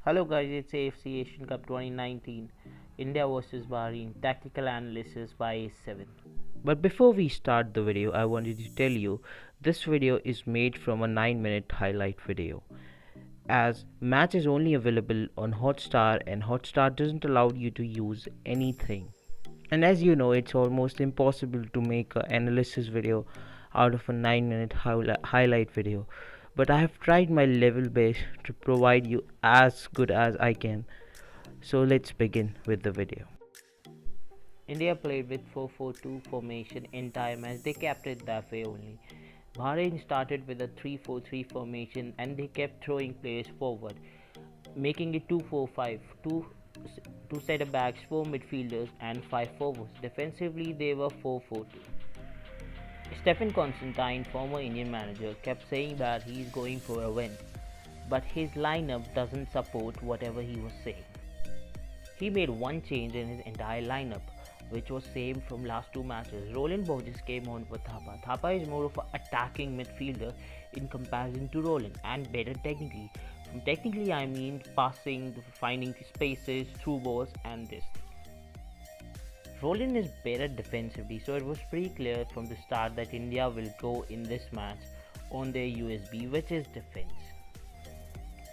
Hello guys, it's AFC Asian Cup 2019, India vs Bahrain, tactical analysis by A7. But before we start the video, I wanted to tell you this video is made from a 9-minute highlight video. As match is only available on Hotstar and Hotstar doesn't allow you to use anything. And as you know, it's almost impossible to make an analysis video out of a 9-minute highlight video. But I have tried my level best to provide you as good as I can. So let's begin with the video. India played with 4-4-2 formation entire match. They kept it that way only. Bahrain started with a 3-4-3 formation and they kept throwing players forward, making it 2-4-5. Two center backs, 4 midfielders, and 5 forwards. Defensively, they were 4-4-2. Stephen Constantine, former Indian manager, kept saying that he is going for a win, but his lineup doesn't support whatever he was saying. He made one change in his entire lineup, which was same from last two matches. Roland Borges came on for Thapa. Thapa is more of an attacking midfielder in comparison to Roland and better technically. From technically I mean passing, finding spaces, through balls and this. Roland is better defensively, so it was pretty clear from the start that India will go in this match on their USB, which is defense.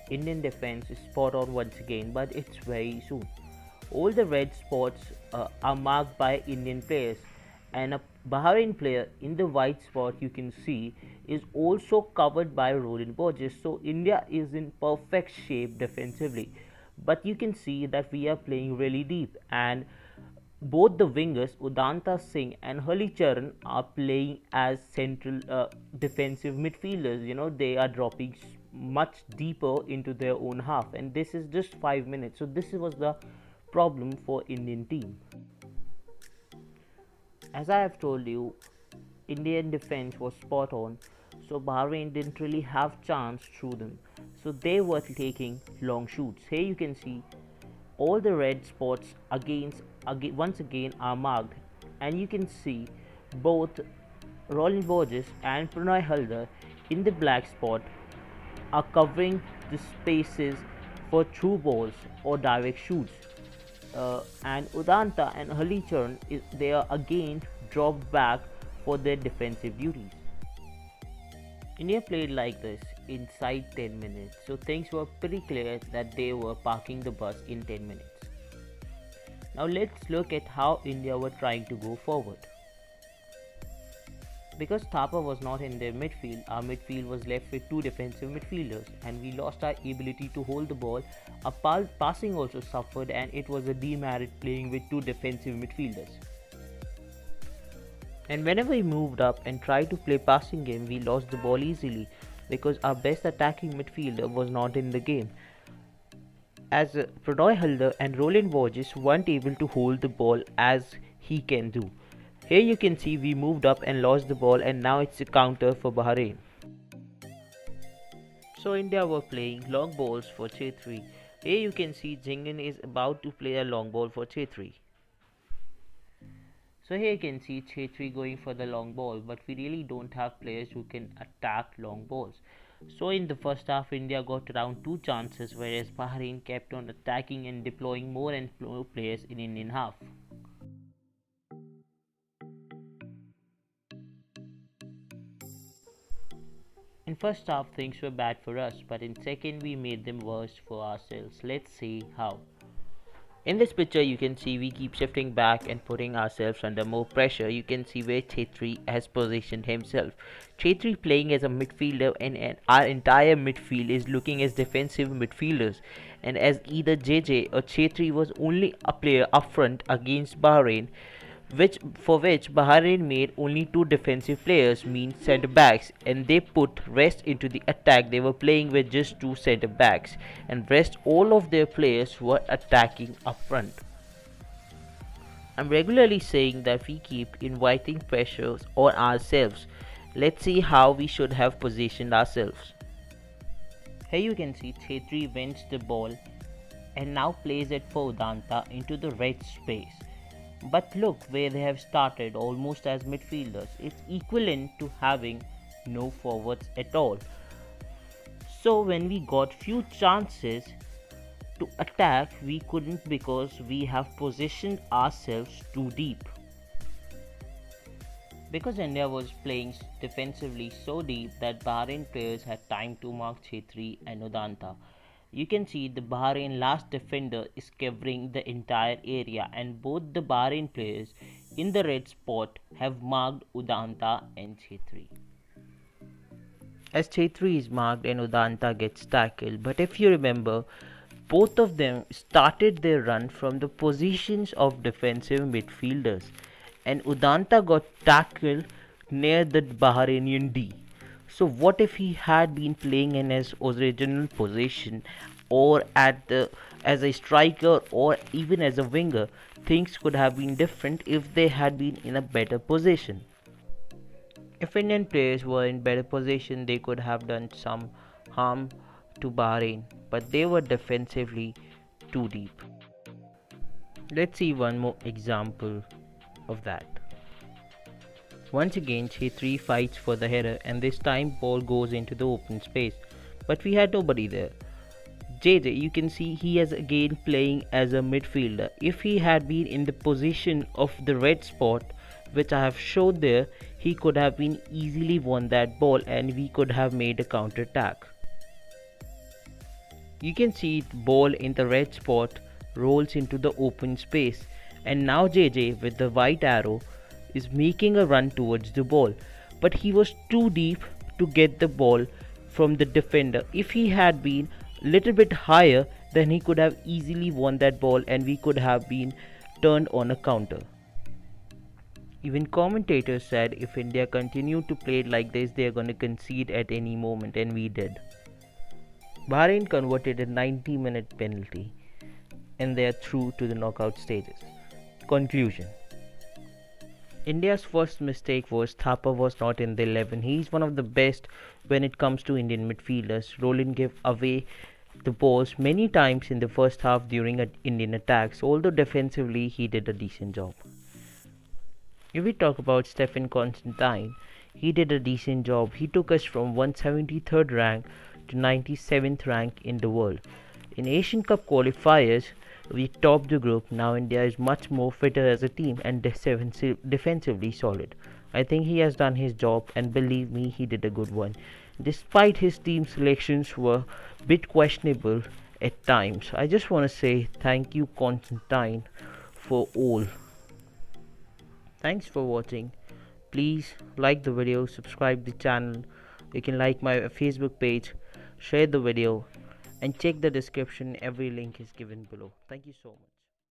Indian defense is spot on once again, but it's very soon. All the red spots are marked by Indian players, and a Bahrain player in the white spot you can see is also covered by Roland Borges. So India is in perfect shape defensively, but you can see that we are playing really deep, and both the wingers Udanta Singh and Halicharan are playing as central defensive midfielders. You know, they are dropping much deeper into their own half, and this is just 5 minutes. So this was the problem for Indian team. As I have told you, Indian defense was spot on, so Bahrain didn't really have chance through them. So they were taking long shoots. Here you can see all the red spots once again are marked, and you can see both Roland Borges and Pranay Halder in the black spot are covering the spaces for through balls or direct shoots. And Udanta and Halicharan they are again dropped back for their defensive duties. India played like this inside 10 minutes, so things were pretty clear that they were parking the bus in 10 minutes. Now let's look at how India were trying to go forward. Because Thapa was not in their midfield, our midfield was left with 2 defensive midfielders, and we lost our ability to hold the ball. Our passing also suffered, and it was a demerit playing with 2 defensive midfielders. And whenever we moved up and tried to play passing game, we lost the ball easily because our best attacking midfielder was not in the game, as Pranay Halder and Roland Borges weren't able to hold the ball as he can do. Here you can see we moved up and lost the ball, and now it's a counter for Bahrain. So India were playing long balls for Chhetri. Here you can see Jingan is about to play a long ball for Chhetri. So here you can see Chhetri going for the long ball, but we really don't have players who can attack long balls. So in the first half, India got around 2 chances, whereas Bahrain kept on attacking and deploying more and more players in Indian half. In first half things were bad for us, but in second we made them worse for ourselves. Let's see how. In this picture you can see we keep shifting back and putting ourselves under more pressure. You can see where Chhetri has positioned himself. Chhetri playing as a midfielder, and our entire midfield is looking as defensive midfielders, and as either JJ or Chhetri was only a player up front against Bahrain, for which Bahrain made only 2 defensive players, mean centre backs, and they put rest into the attack. They were playing with just 2 centre backs, and rest all of their players were attacking up front. I'm regularly saying that we keep inviting pressures on ourselves. Let's see how we should have positioned ourselves. Here you can see Chhetri wins the ball and now plays it for Udanta into the red space. But look where they have started, almost as midfielders. It's equivalent to having no forwards at all. So when we got few chances, to attack we couldn't because we have positioned ourselves too deep. Because India was playing defensively so deep that Bahrain players had time to mark Chetri and Udanta. You can see the Bahrain last defender is covering the entire area, and both the Bahrain players in the red spot have marked Udanta and Chetri. As Chetri is marked and Udanta gets tackled, but if you remember, both of them started their run from the positions of defensive midfielders, and Udanta got tackled near the Bahrainian D. So what if he had been playing in his original position, or as a striker, or even as a winger? Things could have been different if they had been in a better position. If Indian players were in better position, they could have done some harm to Bahrain, but they were defensively too deep. Let's see one more example of that. Once again, Chetri fights for the header, and this time ball goes into the open space, but we had nobody there. JJ, you can see he is again playing as a midfielder. If he had been in the position of the red spot, which I have showed there, he could have been easily won that ball and we could have made a counter attack. You can see the ball in the red spot rolls into the open space, and now JJ with the white arrow is making a run towards the ball, but he was too deep to get the ball from the defender. If he had been a little bit higher, then he could have easily won that ball and we could have been turned on a counter. Even commentators said if India continued to play like this, they are going to concede at any moment, and we did. Bahrain converted a 90-minute penalty and they are through to the knockout stages. Conclusion: India's first mistake was Thapa was not in the 11. He is one of the best when it comes to Indian midfielders. Roland gave away the balls many times in the first half during Indian attacks, although defensively he did a decent job. If we talk about Stephen Constantine, he did a decent job. He took us from 173rd rank to 97th rank in the world. In Asian Cup qualifiers, we topped the group. Now India is much more fitter as a team and defensively solid. I think he has done his job, and believe me, he did a good one. Despite his team selections were a bit questionable at times. I just want to say thank you, Constantine, for all. Thanks for watching. Please like the video, subscribe the channel. You can like my Facebook page, share the video, and check the description. Every link is given below. Thank you so much.